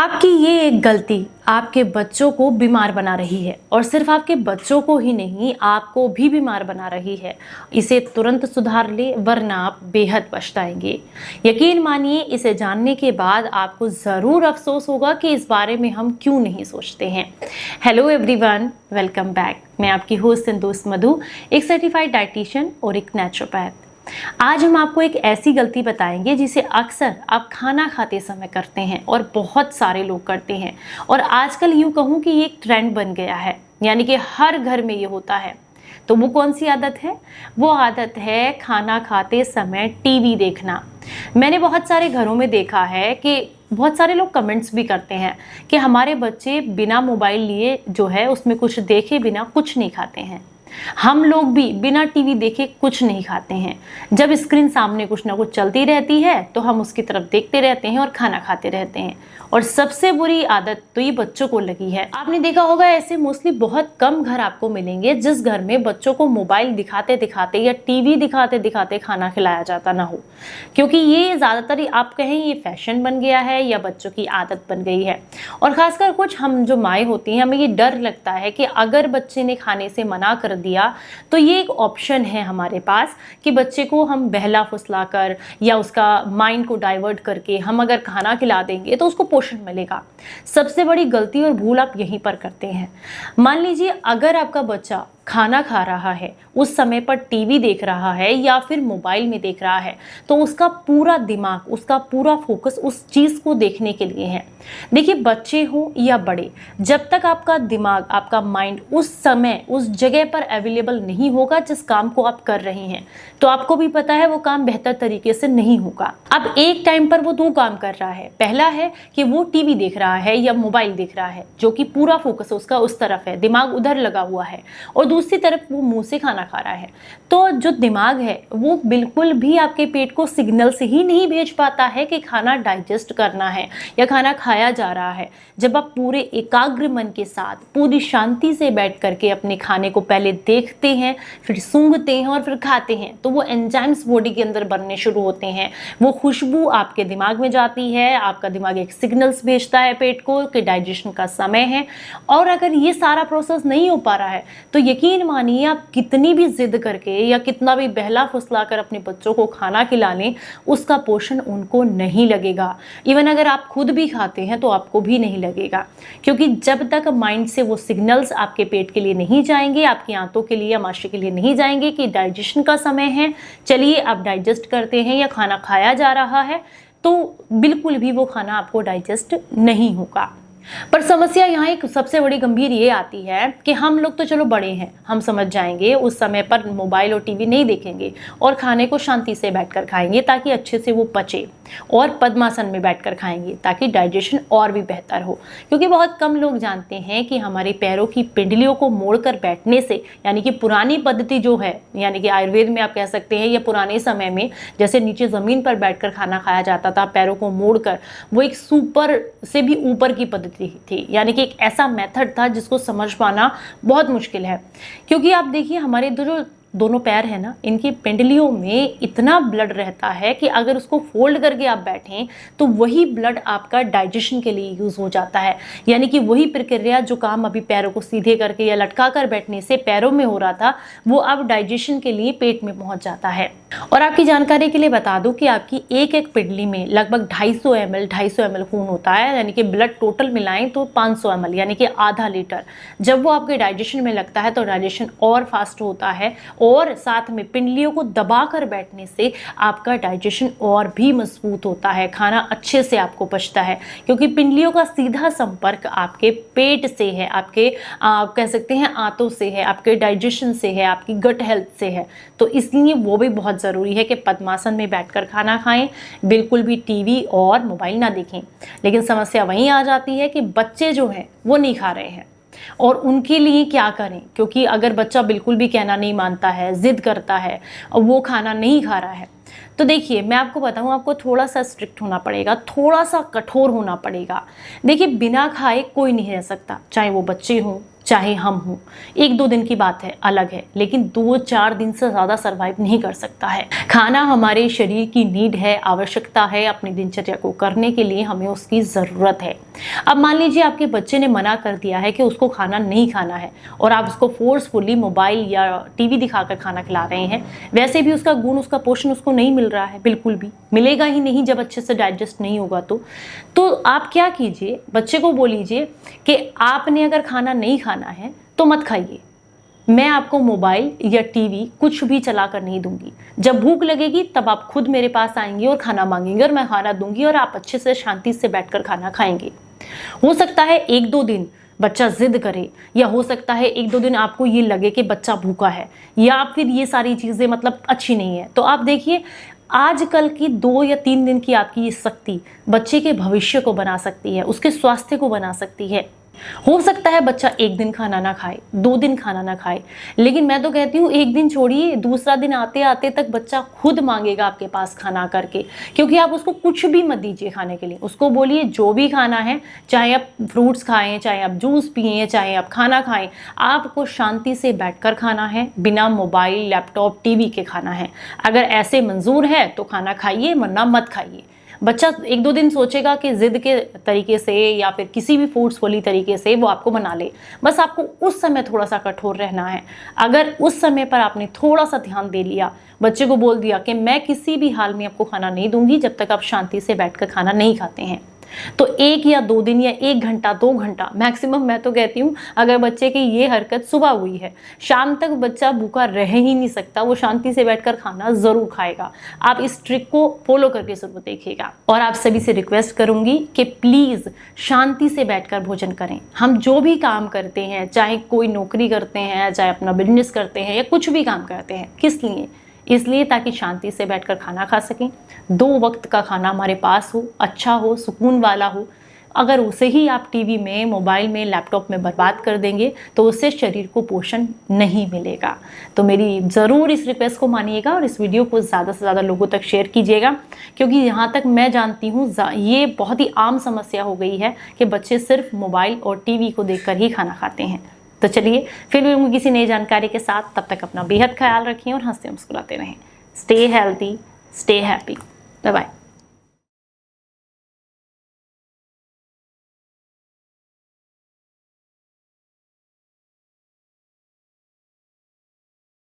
आपकी ये एक गलती आपके बच्चों को बीमार बना रही है और सिर्फ आपके बच्चों को ही नहीं, आपको भी बीमार बना रही है। इसे तुरंत सुधार ले, वरना आप बेहद पछताएंगे। यकीन मानिए, इसे जानने के बाद आपको ज़रूर अफसोस होगा कि इस बारे में हम क्यों नहीं सोचते हैं। Hello everyone, welcome back. मैं आपकी होस्ट सिंदूस मधु, एक सर्टिफाइड डाइटिशियन और एक नेचुरोपैथ। आज हम आपको एक ऐसी गलती बताएंगे जिसे अक्सर आप खाना खाते समय करते हैं और बहुत सारे लोग करते हैं, और आजकल यूँ कहूँ कि ये एक ट्रेंड बन गया है, यानी कि हर घर में ये होता है। तो वो कौन सी आदत है? वो आदत है खाना खाते समय टीवी देखना। मैंने बहुत सारे घरों में देखा है कि बहुत सारे लोग कमेंट्स भी करते हैं कि हमारे बच्चे बिना मोबाइल लिए जो है उसमें कुछ देखे बिना कुछ नहीं खाते हैं। हम लोग भी बिना टीवी देखे कुछ नहीं खाते हैं। जब स्क्रीन सामने कुछ ना कुछ चलती रहती है तो हम उसकी तरफ देखते रहते हैं और खाना खाते रहते हैं। और सबसे बुरी आदत तो ये बच्चों को लगी है। आपने देखा होगा, ऐसे मोस्टली बहुत कम घर आपको मिलेंगे जिस घर में बच्चों को मोबाइल दिखाते दिखाते या टीवी दिखाते दिखाते खाना खिलाया जाता ना हो, क्योंकि ये ज़्यादातर आप कहें ये फैशन बन गया है या बच्चों की आदत बन गई है। और ख़ासकर कुछ हम जो माएँ होती हैं, हमें ये डर लगता है कि अगर बच्चे ने खाने से मना कर दिया तो ये एक ऑप्शन है हमारे पास कि बच्चे को हम बहला फुसला कर या उसका माइंड को डाइवर्ट करके हम अगर खाना खिला देंगे तो उसको पोषण मिलेगा। सबसे बड़ी गलती और भूल आप यहीं पर करते हैं। मान लीजिए, अगर आपका बच्चा खाना खा रहा है, उस समय पर टीवी देख रहा है या फिर मोबाइल में देख रहा है, तो उसका पूरा दिमाग, उसका पूरा फोकस उस चीज़ को देखने के लिए है। देखिए, बच्चे हो या बड़े, जब तक आपका दिमाग, आपका माइंड उस समय उस जगह पर अवेलेबल नहीं होगा जिस काम को आप कर रहे हैं, तो आपको भी पता है वो काम बेहतर तरीके से नहीं होगा। अब एक टाइम पर वो दो काम कर रहा है। पहला है कि वो टीवी देख रहा है या मोबाइल देख रहा है, जो कि पूरा फोकस उसका उस तरफ है, दिमाग उधर लगा हुआ है, और दूसरी तरफ वो मुंह से खाना खा रहा है। तो जो दिमाग है वो बिल्कुल भी आपके पेट को सिग्नल से ही नहीं भेज पाता है कि खाना डाइजेस्ट करना है या खाना खाया जा रहा है। जब आप पूरे एकाग्र मन के साथ, पूरी शांति से बैठ करके अपने खाने को पहले देखते हैं, फिर सूंघते हैं और फिर खाते हैं, तो वो एंजाइम्स बॉडी के अंदर बनने शुरू होते हैं। वो खुशबू आपके दिमाग में जाती है, आपका दिमाग एक सिग्नल्स भेजता है पेट को कि डाइजेशन का समय है। और अगर ये सारा प्रोसेस नहीं हो पा रहा है तो यकीन मानिए, आप कितनी भी जिद करके या कितना भी बहला फुसला कर अपने बच्चों को खाना खिला लें, उसका पोषण उनको नहीं लगेगा। इवन अगर आप खुद भी खाते हैं तो आपको भी नहीं लगेगा, क्योंकि जब तक माइंड से वो सिग्नल्स आपके पेट के लिए नहीं जाएंगे, आपकी आंतों के लिए या माशे के लिए नहीं जाएंगे कि डाइजेशन का समय है, चलिए आप डाइजेस्ट करते हैं या खाना खाया जा रहा है, तो बिल्कुल भी वो खाना आपको डाइजेस्ट नहीं होगा। पर समस्या यहाँ एक सबसे बड़ी गंभीर ये आती है कि हम लोग तो चलो बड़े हैं, हम समझ जाएंगे, उस समय पर मोबाइल और टीवी नहीं देखेंगे और खाने को शांति से बैठकर खाएंगे ताकि अच्छे से वो पचे, और पद्मासन में बैठकर खाएंगे ताकि डाइजेशन और भी बेहतर हो। क्योंकि बहुत कम लोग जानते हैं कि हमारे पैरों की पिंडलियों को मोड़कर बैठने से, यानी कि पुरानी पद्धति जो है, यानी कि आयुर्वेद में आप कह सकते हैं, या पुराने समय में जैसे नीचे ज़मीन पर बैठकर खाना खाया जाता था पैरों को मोड़कर, वो एक सुपर से भी ऊपर की पद्धति थी। यानी कि एक ऐसा मेथड था जिसको समझ पाना बहुत मुश्किल है। क्योंकि आप देखिए, हमारे जो दोनों पैर है ना, इनकी पिंडलियों में इतना ब्लड रहता है कि अगर उसको फोल्ड करके आप बैठें तो वही ब्लड आपका डाइजेशन के लिए यूज़ हो जाता है। यानी कि वही प्रक्रिया जो काम अभी पैरों को सीधे करके या लटका कर बैठने से पैरों में हो रहा था, वो अब डाइजेशन के लिए पेट में पहुंच जाता है। और आपकी जानकारी के लिए बता दूं कि आपकी एक एक पिंडली में लगभग 250 ml खून होता है, यानी कि ब्लड टोटल मिलाएं तो 500 ml, यानी कि आधा लीटर। जब वो आपके डाइजेशन में लगता है तो डाइजेशन और फास्ट होता है, और साथ में पिंडलियों को दबाकर बैठने से आपका डाइजेशन और भी मजबूत होता है, खाना अच्छे से आपको पचता है। क्योंकि पिंडलियों का सीधा संपर्क आपके पेट से है, आपके कह सकते हैं आंतों से है, आपके डाइजेशन से है, आपकी गट हेल्थ से है। तो इसलिए वो भी बहुत ज़रूरी है कि पद्मासन में बैठकर खाना खाएं, बिल्कुल भी टीवी और मोबाइल ना देखें। लेकिन समस्या वहीं आ जाती है कि बच्चे जो हैं वो नहीं खा रहे हैं, और उनके लिए क्या करें? क्योंकि अगर बच्चा बिल्कुल भी कहना नहीं मानता है, जिद करता है और वो खाना नहीं खा रहा है, तो देखिए, मैं आपको बताऊं, आपको थोड़ा सा स्ट्रिक्ट होना पड़ेगा, थोड़ा सा कठोर होना पड़ेगा। देखिए, बिना खाए कोई नहीं रह सकता, चाहे वो बच्चे हों, चाहे हम हों। 1-2 दिन की बात है, अलग है, लेकिन 2-4 दिन से ज़्यादा सर्वाइव नहीं कर सकता है। खाना हमारे शरीर की नीड है, आवश्यकता है, अपनी दिनचर्या को करने के लिए हमें उसकी ज़रूरत है। अब मान लीजिए आपके बच्चे ने मना कर दिया है कि उसको खाना नहीं खाना है और आप उसको फोर्सफुली मोबाइल या टीवी दिखाकर खाना खिला रहे हैं। वैसे भी उसका गुण, उसका पोषण उसको नहीं मिल रहा है, बिल्कुल भी मिलेगा ही नहीं जब अच्छे से डाइजेस्ट नहीं होगा तो आप क्या कीजिए, बच्चे को बोलीजिए कि आपने अगर खाना नहीं खाना है तो मत खाइए, मैं आपको मोबाइल या टीवी कुछ भी चला कर नहीं दूंगी। जब भूख लगेगी तब आप खुद मेरे पास आएंगे और खाना मांगेंगे और मैं खाना दूंगी और आप अच्छे से शांति से बैठकर खाना खाएंगे। हो सकता है 1-2 दिन बच्चा जिद करे, या हो सकता है 1-2 दिन आपको ये लगे कि बच्चा भूखा है, या फिर ये सारी चीज़ें मतलब अच्छी नहीं है। तो आप देखिए, आजकल की 2 या 3 दिन की आपकी ये शक्ति बच्चे के भविष्य को बना सकती है, उसके स्वास्थ्य को बना सकती है। हो सकता है बच्चा 1 दिन खाना ना खाए, 2 दिन खाना ना खाए, लेकिन मैं तो कहती हूँ 1 दिन छोड़िए, दूसरा दिन आते आते तक बच्चा खुद मांगेगा आपके पास खाना करके, क्योंकि आप उसको कुछ भी मत दीजिए खाने के लिए। उसको बोलिए जो भी खाना है, चाहे आप फ्रूट्स खाएं, चाहे आप जूस पिए, चाहे आप खाना खाएं, आपको शांति से बैठकर खाना है, बिना मोबाइल, लैपटॉप, टीवी के खाना है। अगर ऐसे मंजूर है तो खाना खाइए, वरना मत खाइए। बच्चा 1-2 दिन सोचेगा कि जिद के तरीके से या फिर किसी भी फोर्सफुली तरीके से वो आपको मना ले, बस आपको उस समय थोड़ा सा कठोर रहना है। अगर उस समय पर आपने थोड़ा सा ध्यान दे लिया, बच्चे को बोल दिया कि मैं किसी भी हाल में आपको खाना नहीं दूंगी जब तक आप शांति से बैठकर खाना नहीं खाते हैं, तो 1 या 2 दिन या 1 घंटा 2 घंटा मैक्सिमम, मैं तो कहती हूँ अगर बच्चे की ये हरकत सुबह हुई है, शाम तक बच्चा भूखा रह ही नहीं सकता, वो शांति से बैठकर खाना जरूर खाएगा। आप इस ट्रिक को फॉलो करके जरूर देखिएगा। और आप सभी से रिक्वेस्ट करूंगी कि प्लीज शांति से बैठकर भोजन करें। हम जो भी काम करते हैं, चाहे कोई नौकरी करते हैं, चाहे अपना बिजनेस करते हैं, या कुछ भी काम करते हैं, किस लिए? इसलिए ताकि शांति से बैठकर खाना खा सकें। 2 वक्त का खाना हमारे पास हो, अच्छा हो, सुकून वाला हो। अगर उसे ही आप टीवी में, मोबाइल में, लैपटॉप में बर्बाद कर देंगे तो उससे शरीर को पोषण नहीं मिलेगा। तो मेरी ज़रूर इस रिक्वेस्ट को मानिएगा और इस वीडियो को ज़्यादा से ज़्यादा लोगों तक शेयर कीजिएगा, क्योंकि यहाँ तक मैं जानती हूँ ये बहुत ही आम समस्या हो गई है कि बच्चे सिर्फ मोबाइल और टीवी को देखकर ही खाना खाते हैं। तो चलिए फिर मिलूंगी किसी नई जानकारी के साथ, तब तक अपना बेहद ख्याल रखिए और हंसते मुस्कुराते रहें। Stay healthy, stay happy, bye bye.